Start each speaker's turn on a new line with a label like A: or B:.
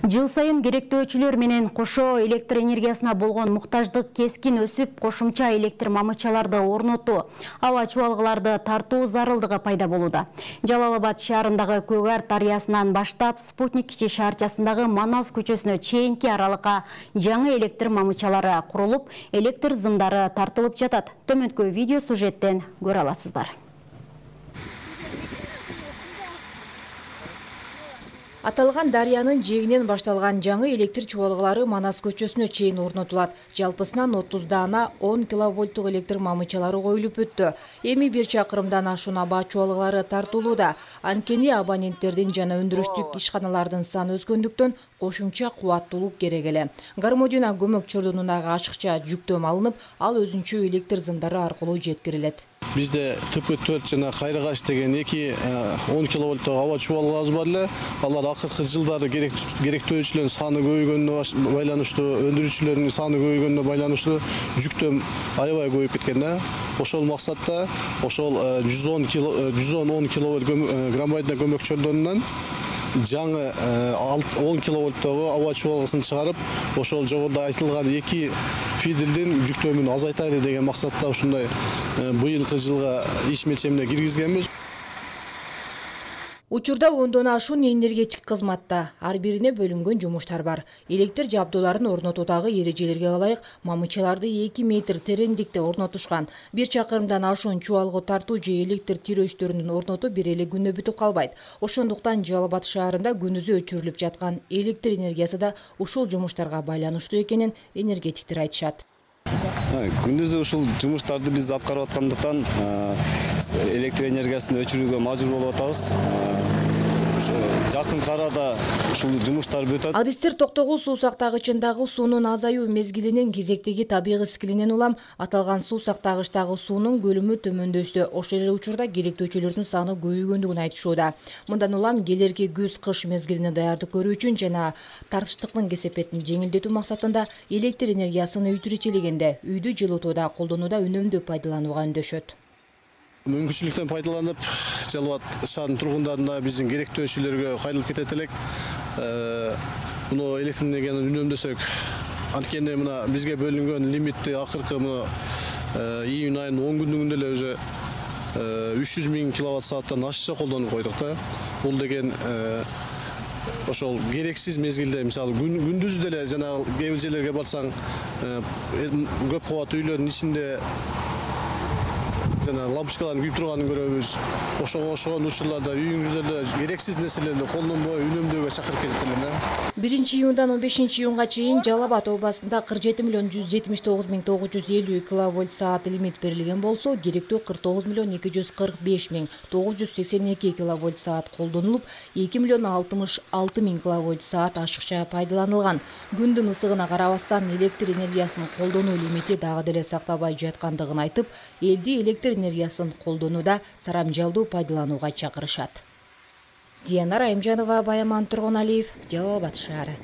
A: Жыл сайын керектөөчүлөр менен кошо электр энергиясына болгон муктаждык кескин өсүп, кошумча электр мамычаларды орнотуу, аба чубалгыларды тартуу зарылдыгы пайда болууда. Жалал Абад шаарындагы Көгар дарыясынан баштап Спутник кичи шаарчасындагы Манас көчөсүнө чейинки аралыкка жаңы электр мамычалары курулуп, электр зымдары тартылып жатат. Төмөнкү видео сюжеттен көрө аласыздар.
B: Аталган дарыянын жээгинен башталган жаңы электр чубалгылары Манас көчөсүнө чейин орнотулат. Жалпысынан 30 даана 10 киловольттук электр мамычалары коюлуп өттү. Эми 1 чакырымдан ашуун аба чубалгылары тартылууда. Анткени абоненттердин жана өндүрүштүк ишканалардын саны өскөндүктөн кошумча кубаттуулук керек эле. Гармодина көмөк чордонундагы ашыкча жүктөм алынып, ал өзүнчө электр зымдары аркылуу жеткирилет.
C: Бизде ТП4 жана Кайрыгаш деген 10 киловольттук аба чубалгыбыз бар эле. Алар акыркы жылдары керектөөчүлөрдүн саны көбөйгөнүнө байланыштуу, өндүрүүчүлөрдүн саны көбөйгөнүнө байланыштуу жүктөм аябай көбөйүп кеткен да. Ошол максатта ошол 110 киловольт громадина көмөк чордонунан жаңы 10 киловольттогу аба чубалгысын чыгарып, ошол жогоруда айтылган 2 фиделдин жүктөмүн азайтайлы деген максатта ушундай быйылкы жылга иш мелчемине киргизгенбиз.
B: Учурда 10дон ашуун энергетик кызматта ар бирине бөлүнгөн жумуштар бар. Электр жабдууларын орнотуудагы эрежелерге ылайык мамычаларды 2 метр тереңдикте орнотушкан. 1 чакырымдан ашуун чубалгы тартуу же электр тирөөчтөрүнүн орнотуу бир эле күндө бүтүп калбайт. Ошондуктан Жалал Абад шаарында күнүзү өчүрүлүп жаткан электр энергиясы да ушул жумуштарга байланыштуу экенин энергетиктер айтышат.
D: Күндүзү ушул жумуштарды биз аткарып аткандыктан электр энергиясын өчүрүүгө мажбур болуп атабыз. Жакын арада ушул жумуштар бүтөт.
B: Адистер токтогул суу сактагычындагы суунун азаюу мезгилинин кезектеги табигый скилинен улам аталган суу сактагычтагы суунун көлүмү төмөндөштү. Ошол эле учурда керектөөчүлөрдүн саны көбөйгөндүгүн айтышууда. Мындан улам келерки күз-кыш мезгилине даярдык көрүү үчүн жана тартыштыктын кесепетин жеңилдетүү максатында электр энергиясын үй тиричилегенде, үйдү жылытууда колдонууда үнөмдүү пайдаланууга үндөшөт.
C: Мүмкүнчүлүктөн пайдаланып, Жалал Абад шаарынын тургундарына биздин керектөөчүлөргө кайрылып кетет элек. Муну электр энергияны үнөмдөсөк, анткени мына бизге бөлүнгөн лимитти акыркы июнь айынын 10 күндүгүндө эле уже 300 000 киловатт сааттан ашыкча колдонуп койдук да. Бул деген ошол керексиз мезгилде, мисалы күндүз деле жана кээ бир жерлерге барсаң, көп кабаттуу үйлөрдүн ичинде жана лампочкаларын күйүп турганын көрөбүз. Ошого окшогон учурларда үйүңүздө керексиз нерселерди колдонбой үнөмдөөгө чакырып кетет элем да.
B: 1 июндан 15 июнга чейин Жалал Абад областында 47 179 950 киловольт саат лимит берилген болсо, керектүү 49 245 982 киловольт саат колдонулуп, 2 66 киловольт саат ашыкча пайдаланылган. Күндүн ысыгына карабастан электр энергиясынын колдонуу лимити дагы деле сакталбай жаткандыгын айтып, элди электр энергиясын колдонууда сарамжалдуу пайдаланууга чакырышат. Диана Райымжанова, Баяман Тургуналиев, Жалал Абад шаары.